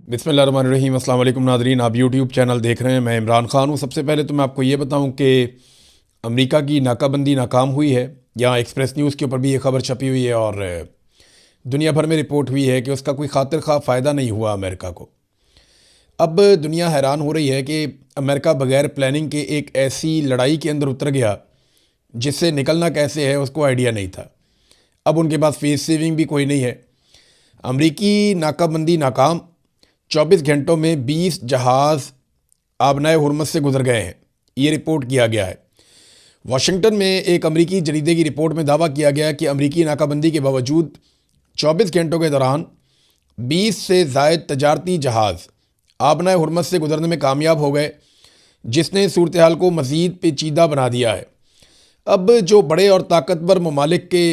बिस्मिल्लाहिर्रहमानिर्रहीम। अस्सलाम वालेकुम नाज़रीन, आप यूट्यूब चैनल देख रहे हैं। मैं इमरान ख़ान हूँ। सबसे पहले तो मैं आपको ये बताऊँ कि अमेरिका की नाकाबंदी नाकाम हुई है। यहाँ एक्सप्रेस न्यूज़ के ऊपर भी ये खबर छपी हुई है और दुनिया भर में रिपोर्ट हुई है कि उसका कोई खातिर खा फ़ायदा नहीं हुआ अमेरिका को। अब दुनिया हैरान हो रही है कि अमेरिका बग़ैर प्लानिंग के एक ऐसी लड़ाई के अंदर उतर गया जिससे निकलना कैसे है उसको आइडिया नहीं था। अब उनके पास फेस सेविंग भी कोई नहीं है। अमरीकी नाकाबंदी नाकाम, 24 घंटों में 20 जहाज़ आबनाए हुरमस से गुजर गए हैं, ये रिपोर्ट किया गया है। वाशिंगटन में एक अमरीकी जरीदे की रिपोर्ट में दावा किया गया कि अमरीकी नाकाबंदी के बावजूद 24 घंटों के दौरान 20 से ज़ायद तजारती जहाज़ आबनाए हुरमस से गुजरने में कामयाब हो गए, जिसने सूरत हाल को मज़ीद पेचीदा बना दिया है। अब जो बड़े और ताकतवर ममालिक के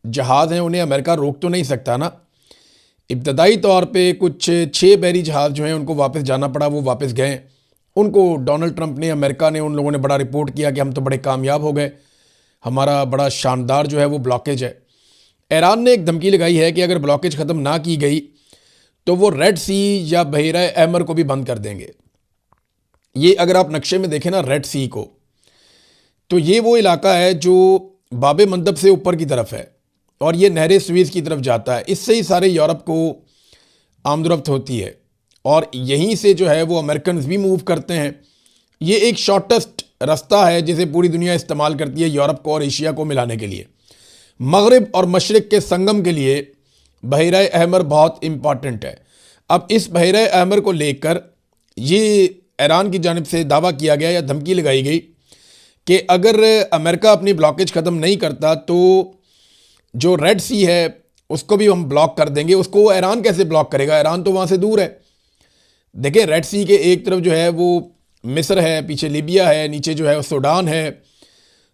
जहाज़ हैं उन्हें अमेरिका रोक तो नहीं सकता ना। इब्तदाई तौर पे कुछ 6 बहरी जहाज़ जो हैं उनको वापस जाना पड़ा, वो वापस गए। उनको डोनाल्ड ट्रंप ने, अमेरिका ने, उन लोगों ने बड़ा रिपोर्ट किया कि हम तो बड़े कामयाब हो गए, हमारा बड़ा शानदार जो है वो ब्लॉकेज है। ईरान ने एक धमकी लगाई है कि अगर ब्लॉकेज ख़त्म ना की गई तो वो रेड सी या बहरा अहमर को भी बंद कर देंगे। ये अगर आप नक्शे में देखें ना रेड सी को, तो ये वो इलाका है जो बाबे मंदब से ऊपर की तरफ है और ये नहर स्वीज़ की तरफ जाता है। इससे ही सारे यूरोप को आमदरफ्त होती है और यहीं से जो है वो अमेरिकन भी मूव करते हैं। ये एक शॉर्टेस्ट रास्ता है जिसे पूरी दुनिया इस्तेमाल करती है यूरोप को और एशिया को मिलाने के लिए। मगरिब और मशरिक़ के संगम के लिए बहरा अहमर बहुत इम्पॉर्टेंट है। अब इस बहरा अहमर को लेकर ये ईरान की जानिब से दावा किया गया या धमकी लगाई गई कि अगर अमेरिका अपनी ब्लॉकेज ख़त्म नहीं करता तो जो रेड सी है उसको भी हम ब्लॉक कर देंगे। उसको ईरान कैसे ब्लॉक करेगा? ईरान तो वहाँ से दूर है। देखिए, रेड सी के एक तरफ जो है वो मिस्र है, पीछे लीबिया है, नीचे जो है सूडान है,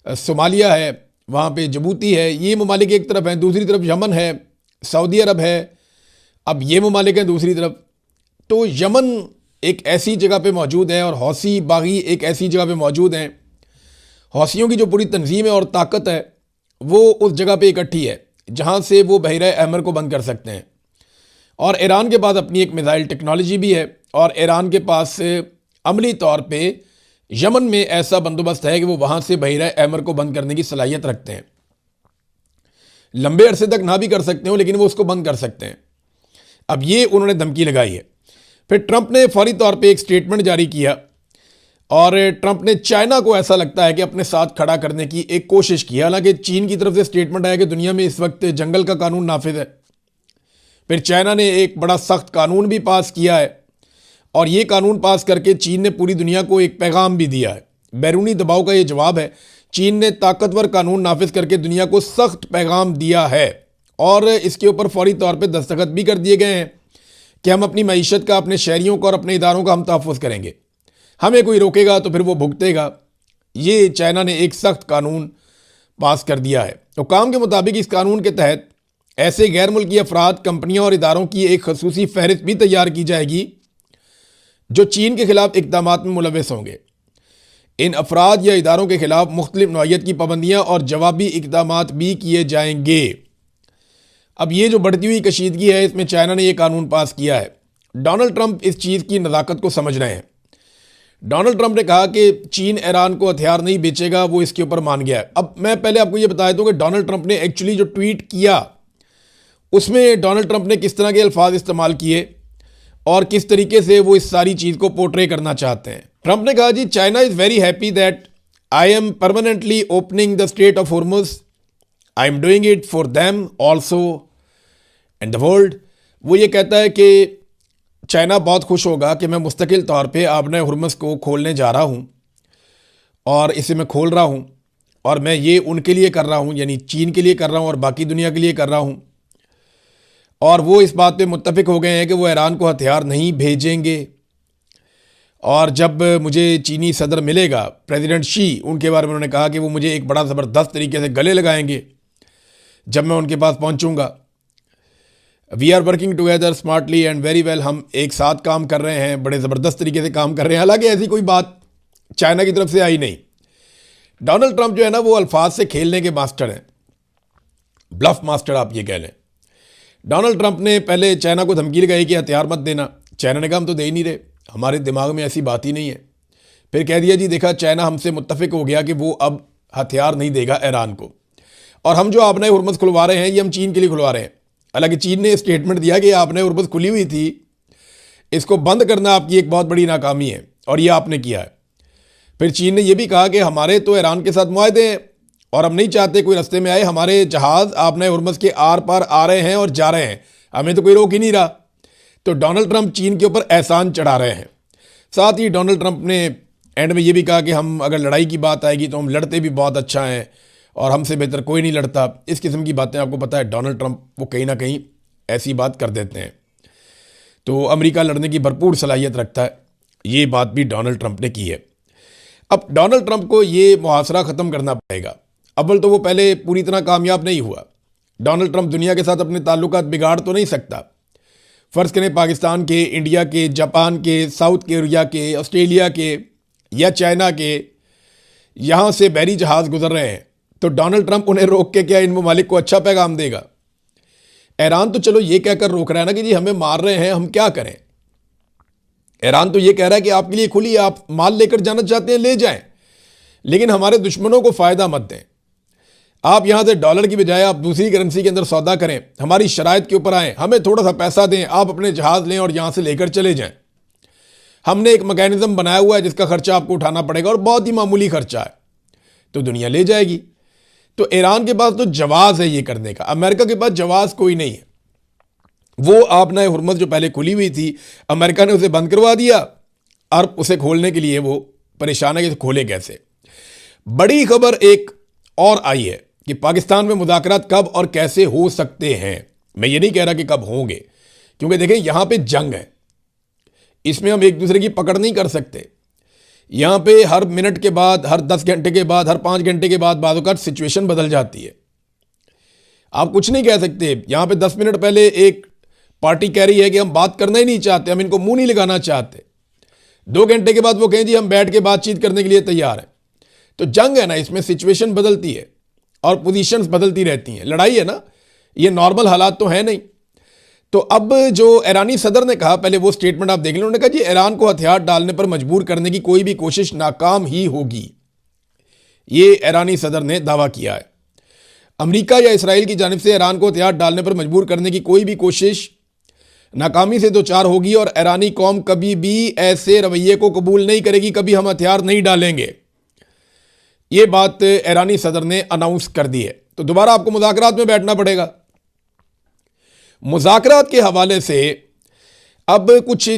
सोमालिया है, वहाँ पे जबूती है। ये ममालिक एक तरफ हैं, दूसरी तरफ यमन है, सऊदी अरब है। अब ये ममालिक हैं दूसरी तरफ। तो यमन एक ऐसी जगह पे मौजूद है और हौसी बागी एक ऐसी जगह पे मौजूद हैं। हौसियों की जो पूरी तंजीम है और ताकत है वो उस जगह पे इकट्ठी है जहाँ से वो बहरा अहमर को बंद कर सकते हैं। और ईरान के पास अपनी एक मिसाइल टेक्नोलॉजी भी है और ईरान के पास अमली तौर पे यमन में ऐसा बंदोबस्त है कि वो वहाँ से बहरा अहमर को बंद करने की सलाहियत रखते हैं। लंबे अरसे तक ना भी कर सकते हो लेकिन वो उसको बंद कर सकते हैं। अब ये उन्होंने धमकी लगाई है। फिर ट्रंप ने फौरी तौर पे एक स्टेटमेंट जारी किया और ट्रंप ने चाइना को ऐसा लगता है कि अपने साथ खड़ा करने की एक कोशिश की। हालांकि चीन की तरफ से स्टेटमेंट आया कि दुनिया में इस वक्त जंगल का कानून नाफिज है। फिर चाइना ने एक बड़ा सख्त कानून भी पास किया है और ये कानून पास करके चीन ने पूरी दुनिया को एक पैगाम भी दिया है। बैरूनी दबाव का ये जवाब है। चीन ने ताकतवर कानून नाफिज करके दुनिया को सख्त पैगाम दिया है और इसके ऊपर फौरी तौर पर दस्तखत भी कर दिए गए हैं कि हम अपनी मईशत का, अपने शहरियों का और अपने इदारों का हम तहफ़्फ़ुज़ करेंगे। हमें कोई रोकेगा तो फिर वो भुगतेगा। ये चाइना ने एक सख्त कानून पास कर दिया है। तो काम के मुताबिक इस कानून के तहत ऐसे गैर मुल्की अफराद, कंपनियां और इदारों की एक खसूसी फहरिस्त भी तैयार की जाएगी जो चीन के खिलाफ इक़दामात में मुलव्वस होंगे। इन अफराद या इदारों के खिलाफ मुख्तलिफ नौइयत की पाबंदियाँ और जवाबी इक़दामात भी किए जाएंगे। अब ये जो बढ़ती हुई कशीदगी है इसमें चाइना ने यह कानून पास किया है। डोनाल्ड ट्रंप इस चीज़ की नज़ाकत को समझ रहे हैं। डोनाल्ड ट्रंप ने कहा कि चीन ईरान को हथियार नहीं बेचेगा, वो इसके ऊपर मान गया है। अब मैं पहले आपको ये बता दूं कि डोनाल्ड ट्रंप ने एक्चुअली जो ट्वीट किया उसमें डोनाल्ड ट्रंप ने किस तरह के अल्फाज इस्तेमाल किए और किस तरीके से वो इस सारी चीज़ को पोर्ट्रे करना चाहते हैं। ट्रंप ने कहा, gee China is very happy that I am permanently opening the strait of Hormuz, I am doing it for them also and the world. वो ये कहता है कि चाइना बहुत खुश होगा कि मैं मुस्तकिल तौर पे आबनाए हुरमुज़ को खोलने जा रहा हूँ और इसे मैं खोल रहा हूँ और मैं ये उनके लिए कर रहा हूँ, यानी चीन के लिए कर रहा हूँ और बाकी दुनिया के लिए कर रहा हूँ। और वो इस बात पे मुत्तफिक हो गए हैं कि वो ईरान को हथियार नहीं भेजेंगे। और जब मुझे चीनी सदर मिलेगा, प्रेसिडेंट शी, उनके बारे में उन्होंने कहा कि वो मुझे एक बड़ा ज़बरदस्त तरीके से गले लगाएंगे जब मैं उनके पास पहुँचूँगा। We are working together smartly and very well. हम एक साथ काम कर रहे हैं, बड़े ज़बरदस्त तरीके से काम कर रहे हैं। हालांकि ऐसी कोई बात चाइना की तरफ से आई नहीं। डोनाल्ड ट्रंप जो है ना वो अल्फाज से खेलने के मास्टर हैं, ब्लफ मास्टर आप ये कह लें। डोनाल्ड ट्रंप ने पहले चाइना को धमकी लगाई कि हथियार मत देना। चाइना ने कहा हम तो दे ही नहीं रहे, हमारे दिमाग में ऐसी बात ही नहीं है। फिर कह दिया जी देखा चाइना हमसे मुत्तफिक हो गया कि वो अब हथियार नहीं देगा ईरान को, और हम जो आपने हुर्मुज़ खुलवा रहे हैं ये हम चीन के लिए खुलवा रहे हैं। हालांकि चीन ने स्टेटमेंट दिया कि आपने हुर्मुज़ खुली हुई थी, इसको बंद करना आपकी एक बहुत बड़ी नाकामी है और ये आपने किया है। फिर चीन ने यह भी कहा कि हमारे तो ईरान के साथ मुआहदे हैं और हम नहीं चाहते कोई रास्ते में आए, हमारे जहाज़ आपने हुर्मुज़ के आर पार आ रहे हैं और जा रहे हैं, हमें तो कोई रोक ही नहीं रहा। तो डोनाल्ड ट्रंप चीन के ऊपर एहसान चढ़ा रहे हैं। साथ ही डोनाल्ड ट्रंप ने एंड में ये भी कहा कि हम अगर लड़ाई की बात आएगी तो हम लड़ते भी बहुत अच्छा हैं और हमसे बेहतर कोई नहीं लड़ता। इस किस्म की बातें आपको पता है डोनाल्ड ट्रंप वो कहीं ना कहीं ऐसी बात कर देते हैं। तो अमेरिका लड़ने की भरपूर सलाहियत रखता है, ये बात भी डोनाल्ड ट्रंप ने की है। अब डोनाल्ड ट्रंप को ये मुहासरा ख़त्म करना पड़ेगा। अव्वल तो वो पहले पूरी तरह कामयाब नहीं हुआ। डोनाल्ड ट्रंप दुनिया के साथ अपने ताल्लुकात बिगाड़ तो नहीं सकता। फ़र्ज़ करें पाकिस्तान के, इंडिया के, जापान के, साउथ कोरिया के, ऑस्ट्रेलिया के या चाइना के यहाँ से बहरी जहाज़ गुजर रहे हैं, तो डोनाल्ड ट्रंप उन्हें रोक के क्या इन ममालिक को अच्छा पैगाम देगा? ईरान तो चलो ये कहकर रोक रहा है ना कि जी हमें मार रहे हैं, हम क्या करें। ईरान तो ये कह रहा है कि आपके लिए खुली, आप माल लेकर जाना चाहते हैं ले जाएं, लेकिन हमारे दुश्मनों को फ़ायदा मत दें। आप यहाँ से डॉलर की बजाय आप दूसरी करेंसी के अंदर सौदा करें, हमारी शराइत के ऊपर आएँ, हमें थोड़ा सा पैसा दें, आप अपने जहाज़ लें और यहाँ से लेकर चले जाएं। हमने एक मैकेनिज्म बनाया हुआ है जिसका खर्चा आपको उठाना पड़ेगा और बहुत ही मामूली खर्चा है, तो दुनिया ले जाएगी। तो ईरान के पास तो जवाज़ है ये करने का, अमेरिका के पास जवाज़ कोई नहीं है। वो आपने हुर्मुज़ जो पहले खुली हुई थी, अमेरिका ने उसे बंद करवा दिया और उसे खोलने के लिए वो परेशान है कि खोले कैसे। बड़ी खबर एक और आई है कि पाकिस्तान में मुज़ाकरात कब और कैसे हो सकते हैं। मैं ये नहीं कह रहा कि कब होंगे, क्योंकि देखें यहाँ पे जंग है, इसमें हम एक दूसरे की पकड़ नहीं कर सकते। यहाँ पे हर मिनट के बाद, हर 10 घंटे के बाद, हर 5 घंटे के बाद बाज़ सिचुएशन बदल जाती है। आप कुछ नहीं कह सकते। यहाँ पे 10 मिनट पहले एक पार्टी कह रही है कि हम बात करना ही नहीं चाहते, हम इनको मुंह नहीं लगाना चाहते। 2 घंटे के बाद वो कहें जी हम बैठ के बातचीत करने के लिए तैयार हैं। तो जंग है ना, इसमें सिचुएशन बदलती है और पोजीशंस बदलती रहती हैं। लड़ाई है ना, ये नॉर्मल हालात तो है नहीं। तो अब जो ईरानी सदर ने कहा, पहले वो स्टेटमेंट आप देख लें। उन्होंने कहा जी ईरान को हथियार डालने पर मजबूर करने की कोई भी कोशिश नाकाम ही होगी। ये ईरानी सदर ने दावा किया है। अमेरिका या इसराइल की जानिब से ईरान को हथियार डालने पर मजबूर करने की कोई भी कोशिश नाकामी से दो चार होगी और ईरानी कौम कभी भी ऐसे रवैये को कबूल नहीं करेगी, कभी हम हथियार नहीं डालेंगे। ये बात ईरानी सदर ने अनाउंस कर दी है। तो दोबारा आपको मुज़ाकरात में बैठना पड़ेगा। मुज़ाकरात के हवाले से अब कुछ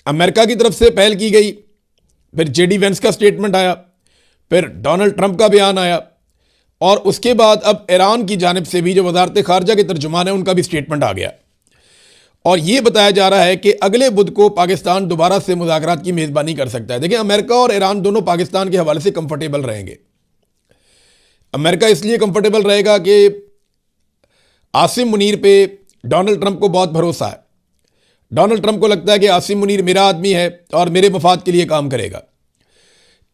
अमेरिका की तरफ से पहल की गई, फिर जेडी वेंस का स्टेटमेंट आया, फिर डोनाल्ड ट्रंप का बयान आया और उसके बाद अब ईरान की जानिब से भी जो वज़ारत ख़ारजा के तर्जुमान है उनका भी स्टेटमेंट आ गया। और ये बताया जा रहा है कि अगले बुध को पाकिस्तान दोबारा से मुज़ाकरात की मेज़बानी कर सकता है। देखिए अमेरिका और ईरान दोनों पाकिस्तान के हवाले से कंफर्टेबल रहेंगे। अमेरिका इसलिए कंफर्टेबल रहेगा कि आसिम मुनीर पे डोनाल्ड ट्रंप को बहुत भरोसा है। डोनाल्ड ट्रंप को लगता है कि आसिम मुनीर मेरा आदमी है और मेरे मफाद के लिए काम करेगा।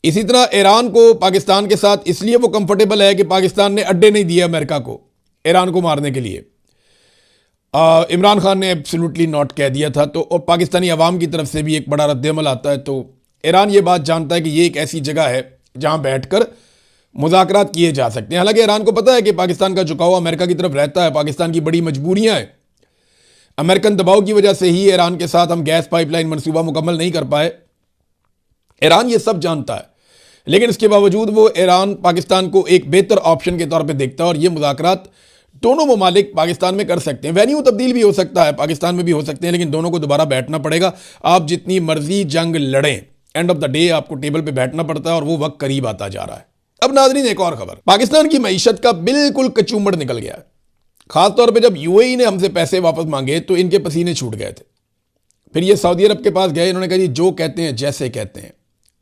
इसी तरह ईरान को पाकिस्तान के साथ इसलिए वो कंफर्टेबल है कि पाकिस्तान ने अड्डे नहीं दिए अमेरिका को ईरान को मारने के लिए। इमरान खान ने एब्सोल्युटली नॉट कह दिया था, तो और पाकिस्तानी अवाम की तरफ से भी एक बड़ा रद्द-ए-अमल आता है। तो ईरान ये बात जानता है कि ये एक ऐसी जगह है जहां बैठकर मुज़ाकरात किए जा सकते हैं। हालांकि ईरान को पता है कि पाकिस्तान का झुकाव अमेरिका की तरफ रहता है, पाकिस्तान की बड़ी मजबूरियां हैं। अमेरिकन दबाव की वजह से ही ईरान के साथ हम गैस पाइपलाइन मनसूबा मुकम्मल नहीं कर पाए। ईरान ये सब जानता है, लेकिन इसके बावजूद वो ईरान पाकिस्तान को एक बेहतर ऑप्शन के तौर पर देखता है और ये मुज़ाकरात दोनों ममालिक पाकिस्तान में कर सकते हैं। वेन्यू तब्दील भी हो सकता है, पाकिस्तान में भी हो सकते हैं, लेकिन दोनों को दोबारा बैठना पड़ेगा। आप जितनी मर्जी जंग लड़ें, एंड ऑफ द डे आपको टेबल पे बैठना पड़ता है और वो वक्त करीब आता जा रहा है। अब नाज़रीन एक और खबर, पाकिस्तान की मईशत का बिल्कुल कचूमड़ निकल गया है। खासतौर पर जब यूएई ने हमसे पैसे वापस मांगे तो इनके पसीने छूट गए थे। फिर ये सऊदी अरब के पास गए, इन्होंने कहा जी जो कहते हैं जैसे कहते हैं।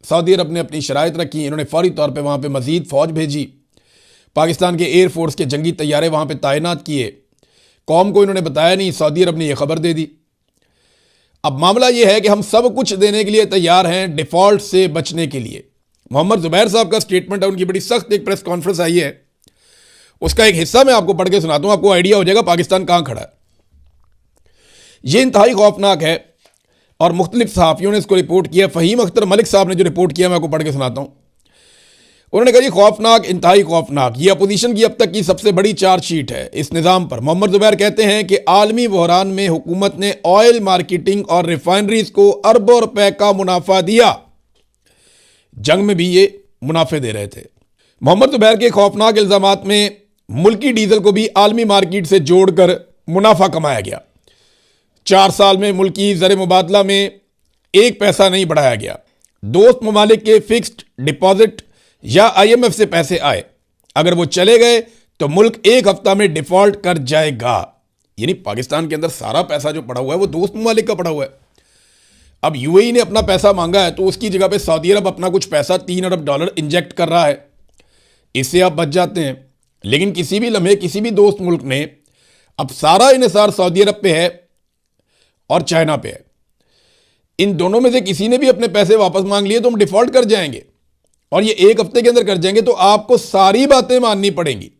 सऊदी अरब ने अपनी शराइत रखी, इन्होंने फौरी तौर पर वहाँ पर मजीद फौज भेजी, पाकिस्तान के एयरफोर्स के जंगी तैयारे वहाँ पे तैनात किए। कौम को इन्होंने बताया नहीं, सऊदी अरब ने यह खबर दे दी। अब मामला यह है कि हम सब कुछ देने के लिए तैयार हैं डिफ़ॉल्ट से बचने के लिए। मोहम्मद ज़ुबैर साहब का स्टेटमेंट है, उनकी बड़ी सख्त एक प्रेस कॉन्फ्रेंस आई है, उसका एक हिस्सा मैं आपको पढ़ के सुनाता हूँ, आपको आइडिया हो जाएगा पाकिस्तान कहाँ खड़ा है। ये इंतहाई खौफनाक है। और मुख्तलिफ सहाफ़ियों ने इसको रिपोर्ट किया। फ़हीम अख्तर मलिक साहब ने जो रिपोर्ट किया मैं आपको पढ़ के सुनाता हूँ। उन्होंने कहा, ये खौफनाक, इंतहाई खौफनाक, ये अपोजिशन की अब तक की सबसे बड़ी चार्जशीट है इस निज़ाम पर। मोहम्मद ज़ुबैर कहते हैं कि आलमी बहरान में हुकूमत ने ऑयल मार्केटिंग और रिफाइनरीज को अरबों रुपए का मुनाफा दिया। जंग में भी ये मुनाफे दे रहे थे। मोहम्मद ज़ुबैर के खौफनाक इल्ज़ामात में मुल्की डीजल को भी आलमी मार्केट से जोड़कर मुनाफा कमाया गया। 4 साल में मुल्की ज़र मुबादला में 1 पैसा नहीं बढ़ाया गया। दोस्त ममालिक के फिक्स्ड डिपॉजिट या IMF से पैसे आए, अगर वो चले गए तो मुल्क 1 हफ्ता में डिफॉल्ट कर जाएगा। यानी पाकिस्तान के अंदर सारा पैसा जो पड़ा हुआ है वो दोस्त ममालिक का पड़ा हुआ है। अब UAE ने अपना पैसा मांगा है तो उसकी जगह पे सऊदी अरब अपना कुछ पैसा $3 अरब इंजेक्ट कर रहा है, इससे आप बच जाते हैं। लेकिन किसी भी लम्हे किसी भी दोस्त मुल्क ने अब सारा इन्हिसार सऊदी अरब पे है और चाइना पे है। इन दोनों में से किसी ने भी अपने पैसे वापस मांग लिए तो हम डिफॉल्ट कर जाएंगे, और ये 1 हफ्ते के अंदर कर जाएंगे तो आपको सारी बातें माननी पड़ेंगी।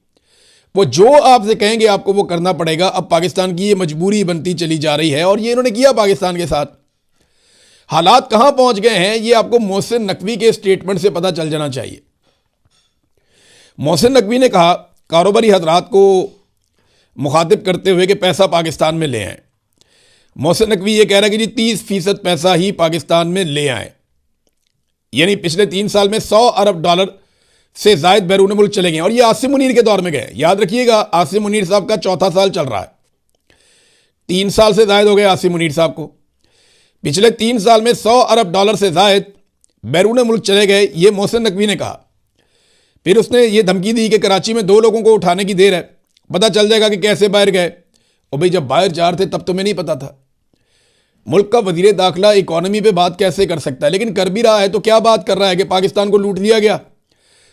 वो जो आपसे कहेंगे आपको वो करना पड़ेगा। अब पाकिस्तान की ये मजबूरी बनती चली जा रही है और ये इन्होंने किया पाकिस्तान के साथ। हालात कहां पहुंच गए हैं ये आपको मोहसिन नकवी के स्टेटमेंट से पता चल जाना चाहिए। मोहसिन नकवी ने कहा, कारोबारी हजरात को मुखातिब करते हुए, कि पैसा पाकिस्तान में ले आए। मोहसिन नकवी ये कह रहा है कि जी 30% पैसा ही पाकिस्तान में ले आए। यानी पिछले 3 साल में $100 अरब से जायद बैरून मुल्क चले गए, और ये आसिम मुनीर के दौर में गए। याद रखिएगा, आसिम मुनीर साहब का 4था साल चल रहा है। 3 साल से जायद हो गए आसिम मुनीर साहब को। पिछले 3 साल में $100 अरब से जायद बैरून मुल्क चले गए, ये मोहसिन नकवी ने कहा। फिर उसने ये धमकी दी कि कराची में 2 लोगों को उठाने की देर है, पता चल जाएगा कि कैसे बाहर गए। और भाई जब बाहर जा रहे थे तब तुम्हें नहीं पता था। मुल्क का वजीर दाखिला इकॉनमी पे बात कैसे कर सकता है, लेकिन कर भी रहा है। तो क्या बात कर रहा है कि पाकिस्तान को लूट लिया गया,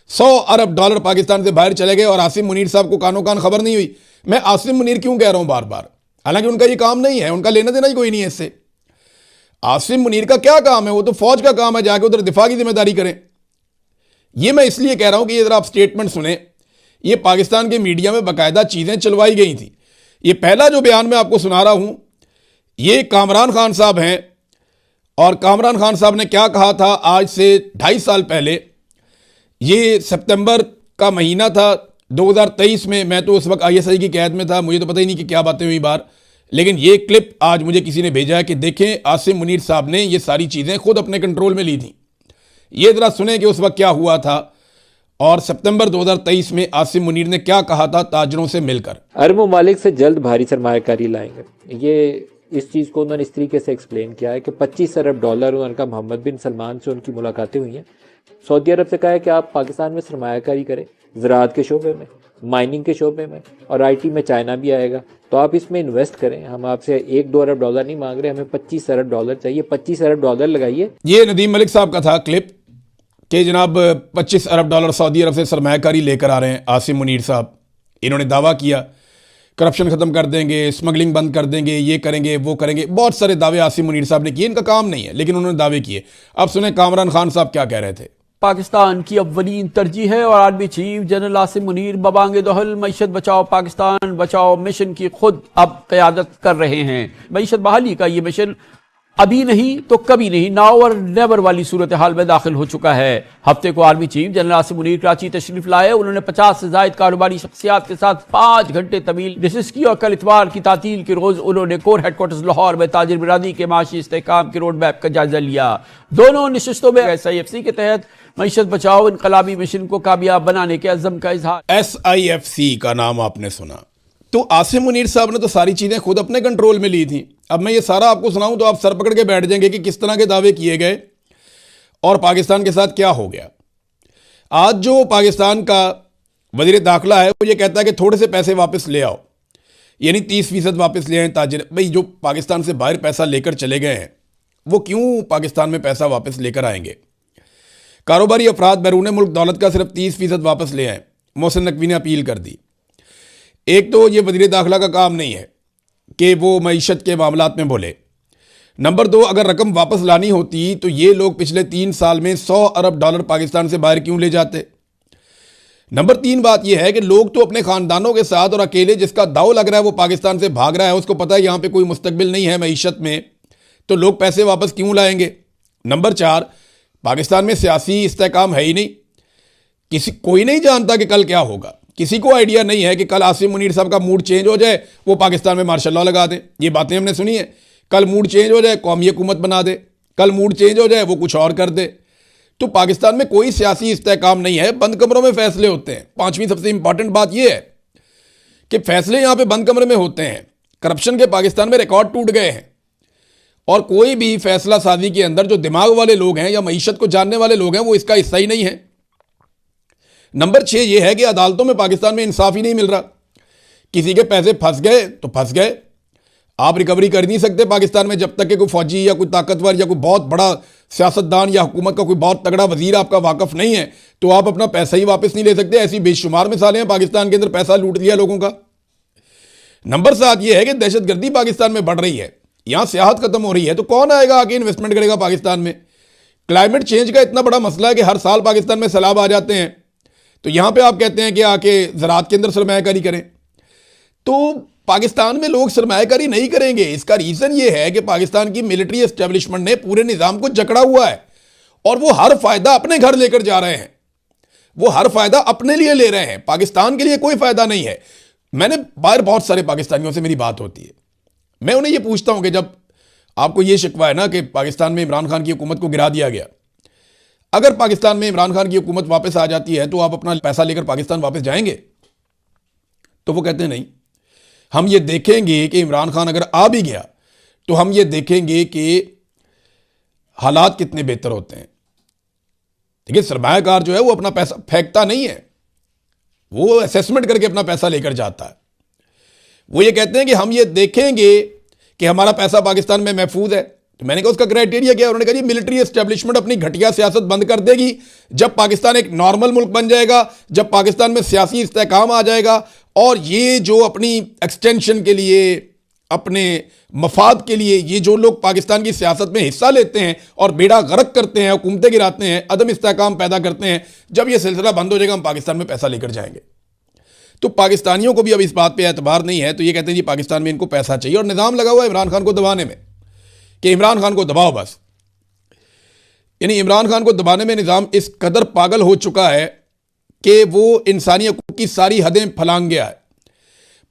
$100 अरब पाकिस्तान से बाहर चले गए और आसिम मुनीर साहब को कानो कान खबर नहीं हुई। मैं आसिम मुनीर क्यों कह रहा हूं बार बार, हालांकि उनका ये काम नहीं है, उनका लेना देना ही कोई नहीं है इससे। आसिम मुनीर का क्या काम है, वो तो फौज का काम है, जाके उधर दिफा की जिम्मेदारी करें। ये मैं इसलिए कह रहा हूं कि इधर आप स्टेटमेंट सुने। ये पाकिस्तान के मीडिया में बाकायदा चीजें चलवाई गई थी। ये पहला जो बयान मैं आपको सुना रहा हूं, ये कामरान खान साहब हैं, और कामरान खान साहब ने क्या कहा था आज से 2.5 साल पहले। ये सितंबर का महीना था 2023 में। मैं तो उस वक्त ISI की कैद में था, मुझे तो पता ही नहीं कि क्या बातें हुई बाहर। लेकिन ये क्लिप आज मुझे किसी ने भेजा है कि देखें, आसिम मुनीर साहब ने ये सारी चीज़ें खुद अपने कंट्रोल में ली थी। ये ज़रा सुने कि उस वक्त क्या हुआ था, और सितंबर 2023 में आसिम मुनीर ने क्या कहा था ताजरों से मिलकर। अरब ममालिक से जल्द भारी सरमायाकारी लाएंगे। ये इस चीज़ को उन्होंने इस तरीके से एक्सप्लेन किया है कि $25 अरब उन्होंने कहा मोहम्मद बिन सलमान से उनकी मुलाकातें हुई हैं। सऊदी अरब से कहा है कि आप पाकिस्तान में सरमायाकारी करें, ज़राअत के शोबे में, माइनिंग के शोबे में, और IT में चाइना भी आएगा, तो आप इसमें इन्वेस्ट करें। हम आपसे $1-2 अरब नहीं मांग रहे, हमें $25 अरब चाहिए। $25 अरब लगाइए। ये नदीम मलिक साहब का था क्लिप कि जनाब $25 अरब सऊदी अरब से सरमायाकारी लेकर आ रहे हैं आसिम मुनीर साहब। इन्होंने दावा किया करप्शन ख़त्म कर देंगे, स्मगलिंग बंद कर देंगे, ये करेंगे वो करेंगे। बहुत सारे दावे आसिम मुनीर साहब ने किए, इनका काम नहीं है लेकिन उन्होंने दावे किए। अब सुने कामरान खान साहब क्या कह रहे थे। पाकिस्तान की अव्वलीन तरजीह है और army chief general Asim Munir बबांगे दोहल मईशत बचाओ पाकिस्तान बचाओ मिशन की खुद अब क़यादत कर रहे हैं। मईशत बहाली का ये मिशन अभी नहीं तो कभी नहीं, नाउ और नेवर वाली सूरत हाल में दाखिल हो चुका है। हफ्ते को army chief general Asim Munir Karachi तशरीफ लाए। उन्होंने 50 से जायद कारोबारी शख्सियात के साथ 5 घंटे तवील नशिस्त की, और कल इतवार की तातील के रोज उन्होंने कोर हेडक्वार्टर्स लाहौर में ताजिर बिरादरी के माशी इस्तेहकाम के रोड मैप का जायजा लिया। दोनों नशिस्तों में SIFC के तहत मईशत बचाओ इनकलाबी मिशन को कामयाब बनाने के अज़्म का इजहार। SIFC का नाम आपने सुना, तो आसिम मुनीर साहब ने तो सारी चीज़ें खुद अपने कंट्रोल में ली थी। अब मैं ये सारा आपको सुनाऊं तो आप सर पकड़ के बैठ जाएंगे कि किस तरह के दावे किए गए और पाकिस्तान के साथ क्या हो गया। आज जो पाकिस्तान का वज़ीर दाखिला है वो ये कहता है कि थोड़े से पैसे वापस ले आओ, यानी 30% वापस ले आए ताजिर। भाई जो पाकिस्तान से बाहर पैसा लेकर चले गए हैं वो क्यों पाकिस्तान में पैसा वापस लेकर आएंगे। कारोबारी अफराद बैरून मुल्क दौलत का सिर्फ 30% वापस ले आए। मोहसिन नकवी ने अपील कर दी। एक तो ये वज़ीर दाखिला का काम नहीं है कि वो मईशत के मामलात में बोले। नंबर 2, अगर रकम वापस लानी होती तो ये लोग पिछले 3 साल में $100 अरब पाकिस्तान से बाहर क्यों ले जाते। नंबर 3 बात यह है कि लोग तो अपने खानदानों के साथ और अकेले जिसका दाव लग रहा है वो पाकिस्तान से भाग रहा है, उसको पता है यहाँ पे कोई मुस्तकबिल नहीं है मईशत में, तो लोग पैसे वापस क्यों लाएंगे? नंबर 4, पाकिस्तान में सियासी इस्तेहकाम है ही नहीं। कोई नहीं जानता कि कल क्या होगा। किसी को आइडिया नहीं है कि कल आसिम मुनीर साहब का मूड चेंज हो जाए, वो पाकिस्तान में मार्शल लॉ लगा दें। ये बातें हमने सुनी है। कल मूड चेंज हो जाए, कौमी हुकूमत बना दे। कल मूड चेंज हो जाए, वो कुछ और कर दे। तो पाकिस्तान में कोई सियासी इस्तेहकाम नहीं है, बंद कमरों में फैसले होते हैं। 5वीं सबसे इंपॉर्टेंट बात यह है कि फैसले यहां पे बंद कमरे में होते हैं। करप्शन के पाकिस्तान में रिकॉर्ड टूट गए हैं और कोई भी फैसला साजी के अंदर जो दिमाग वाले लोग हैं या मईशत को जानने वाले लोग हैं वो इसका हिस्सा ही नहीं है। नंबर 6 ये है कि अदालतों में पाकिस्तान में इंसाफ ही नहीं मिल रहा। किसी के पैसे फंस गए तो फंस गए, आप रिकवरी कर नहीं सकते पाकिस्तान में जब तक कि कोई फौजी या कोई ताकतवर या कोई बहुत बड़ा सियासतदान या हुकूमत का कोई बहुत तगड़ा वजीर आपका वाकफ नहीं है तो आप अपना पैसा ही वापस नहीं ले सकते। ऐसी बेशुमार मिसालें हैं पाकिस्तान के अंदर पैसा लूट लिया लोगों का। नंबर 7 यह है कि दहशतगर्दी पाकिस्तान में बढ़ रही है, यहां सियाहत खत्म हो रही है, तो कौन आएगा आके इन्वेस्टमेंट करेगा पाकिस्तान में? क्लाइमेट चेंज का इतना बड़ा मसला है कि हर साल पाकिस्तान में सैलाब आ जाते हैं, तो यहां पे आप कहते हैं कि आके ज़राअत के अंदर सरमायाकारी करें। तो पाकिस्तान में लोग सरमायाकारी नहीं करेंगे। इसका रीज़न ये है कि पाकिस्तान की मिलिट्री एस्टेब्लिशमेंट ने पूरे निज़ाम को जकड़ा हुआ है और वो हर फायदा अपने घर लेकर जा रहे हैं। वो हर फायदा अपने लिए ले रहे हैं, पाकिस्तान के लिए कोई फायदा नहीं है। मैंने बाहर बहुत सारे पाकिस्तानियों से मेरी बात होती है, मैं उन्हें ये पूछता हूं कि जब आपको ये शिकवा है ना कि पाकिस्तान में इमरान खान की हुकूमत को गिरा दिया गया, अगर पाकिस्तान में इमरान खान की हुकूमत वापस आ जाती है तो आप अपना पैसा लेकर पाकिस्तान वापस जाएंगे? तो वो कहते हैं नहीं, हम ये देखेंगे कि इमरान खान अगर आ भी गया तो हम ये देखेंगे कि हालात कितने बेहतर होते हैं। देखिए, सरमायाकार जो है वो अपना पैसा फेंकता नहीं है, वो असेसमेंट करके अपना पैसा लेकर जाता है। वो ये कहते हैं कि हम ये देखेंगे कि हमारा पैसा पाकिस्तान में महफूज है। तो मैंने कहा उसका क्राइटेरिया क्या है? उन्होंने कहा मिलिट्री एस्टेब्लिशमेंट अपनी घटिया सियासत बंद कर देगी जब पाकिस्तान एक नॉर्मल मुल्क बन जाएगा, जब पाकिस्तान में सियासी इस्तेहकाम आ जाएगा और ये जो अपनी एक्सटेंशन के लिए, अपने मफाद के लिए ये जो लोग पाकिस्तान की सियासत में हिस्सा लेते हैं और बेड़ा गर्क करते हैं, हुकूमतें गिराते हैं, अदम इस्तेहकाम पैदा करते हैं, जब ये सिलसिला बंद हो जाएगा हम पाकिस्तान में पैसा लेकर जाएंगे। तो पाकिस्तानियों को भी अब इस बात पे एतबार नहीं है, तो ये कहते हैं जी पाकिस्तान में इनको पैसा चाहिए और निज़ाम लगा हुआ है इमरान खान को दबाने में कि इमरान खान को दबाओ बस। यानी इमरान खान को दबाने में निज़ाम इस कदर पागल हो चुका है कि वो इंसानी हकूक़ की सारी हदें फलांग गया है।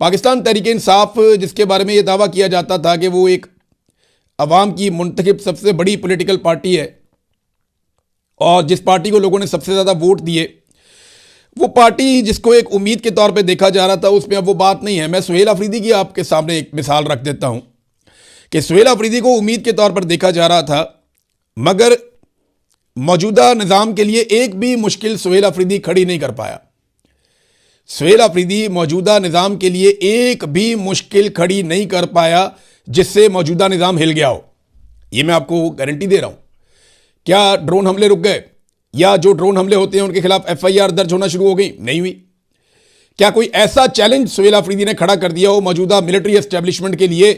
पाकिस्तान तहरीक इंसाफ, जिसके बारे में ये दावा किया जाता था कि वो एक अवाम की मुंतखब सबसे बड़ी पॉलिटिकल पार्टी है और जिस पार्टी को लोगों ने सबसे ज़्यादा वोट दिए, वो पार्टी जिसको एक उम्मीद के तौर पे देखा जा रहा था, उसमें अब वो बात नहीं है। मैं सुहेल अफरीदी की आपके सामने एक मिसाल रख देता हूँ कि सुहेल अफरीदी को उम्मीद के तौर पर देखा जा रहा था, मगर मौजूदा निज़ाम के लिए एक भी मुश्किल सुहेल अफरीदी खड़ी नहीं कर पाया। सुहेल अफरीदी मौजूदा निज़ाम के लिए एक भी मुश्किल खड़ी नहीं कर पाया जिससे मौजूदा निज़ाम हिल गया हो। ये मैं आपको गारंटी दे रहा हूँ। क्या ड्रोन हमले रुक गए? या जो ड्रोन हमले होते हैं उनके खिलाफ FIR दर्ज होना शुरू हो गई? नहीं हुई। क्या कोई ऐसा चैलेंज सुहेल अफरीदी ने खड़ा कर दिया हो मौजूदा मिलिट्री एस्टेब्लिशमेंट के लिए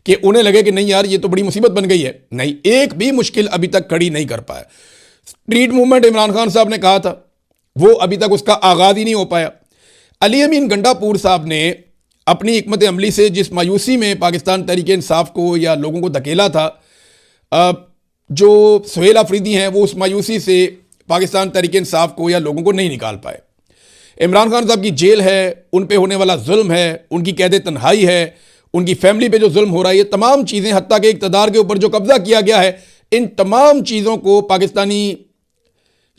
कि उन्हें लगे कि नहीं यार ये तो बड़ी मुसीबत बन गई है? नहीं, एक भी मुश्किल अभी तक खड़ी नहीं कर पाया। स्ट्रीट मूवमेंट इमरान खान साहब ने कहा था, वो अभी तक उसका आगाज ही नहीं हो पाया। अली अमीन गंडापुर साहब ने अपनी हिकमत अमली से जिस मायूसी में पाकिस्तान तहरीक इंसाफ को या लोगों को धकेला था, जो सुहेल अफरीदी हैं वो उस मायूसी से पाकिस्तान तहरीक इंसाफ को या लोगों को नहीं निकाल पाए। इमरान खान साहब की जेल है, उन पे होने वाला जुल्म है, उनकी कैद तन्हाई है, उनकी फैमिली पे जो जुल्म हो रहा है, ये तमाम चीज़ें, हत्ता के इक़्तिदार के ऊपर जो कब्जा किया गया है, इन तमाम चीज़ों को पाकिस्तानी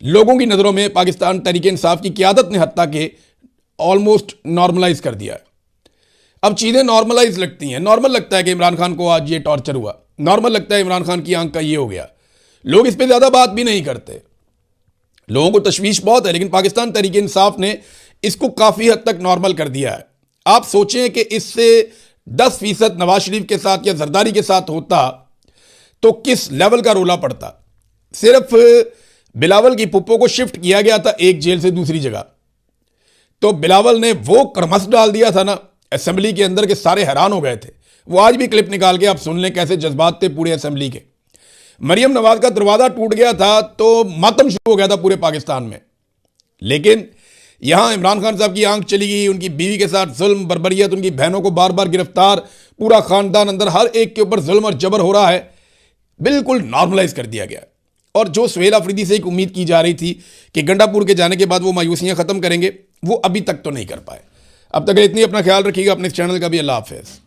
लोगों की नज़रों में पाकिस्तान तहरीक इंसाफ की क़यादत ने हत्ता के ऑलमोस्ट नॉर्मलाइज कर दिया है। अब चीज़ें नॉर्मलाइज लगती हैं, नॉर्मल लगता है कि इमरान खान को आज ये टॉर्चर हुआ, नॉर्मल लगता है इमरान खान की आंख का ये हो गया। लोग इस पर ज़्यादा बात भी नहीं करते, लोगों को तशवीश बहुत है, लेकिन पाकिस्तान तहरीक इंसाफ ने इसको काफ़ी हद तक नॉर्मल कर दिया है। आप सोचें कि इससे 10% नवाज शरीफ के साथ या जरदारी के साथ होता तो किस लेवल का रोला पड़ता। सिर्फ बिलावल की पुप्पो को शिफ्ट किया गया था एक जेल से दूसरी जगह, तो बिलावल ने वो करमस डाल दिया था ना असेंबली के अंदर के सारे हैरान हो गए थे। वो आज भी क्लिप निकाल के आप सुन लें कैसे जज्बात थे पूरे असेंबली के। मरियम नवाज का दरवाज़ा टूट गया था तो मातम शुरू हो गया था पूरे पाकिस्तान में, लेकिन यहां इमरान खान साहब की आंख चली गई, उनकी बीवी के साथ जुल्म बर्बरियत, उनकी बहनों को बार बार गिरफ्तार, पूरा खानदान अंदर, हर एक के ऊपर जुल्म और जबर हो रहा है। बिल्कुल नॉर्मलाइज कर दिया गया। और जो सुहेल अफरीदी से एक उम्मीद की जा रही थी कि गंडापुर के जाने के बाद वो मायूसियां ख़त्म करेंगे, वो अभी तक तो नहीं कर पाए। अब तक इतनी, अपना ख्याल रखिएगा, अपने इस चैनल का भी। अल्लाह हाफिज़।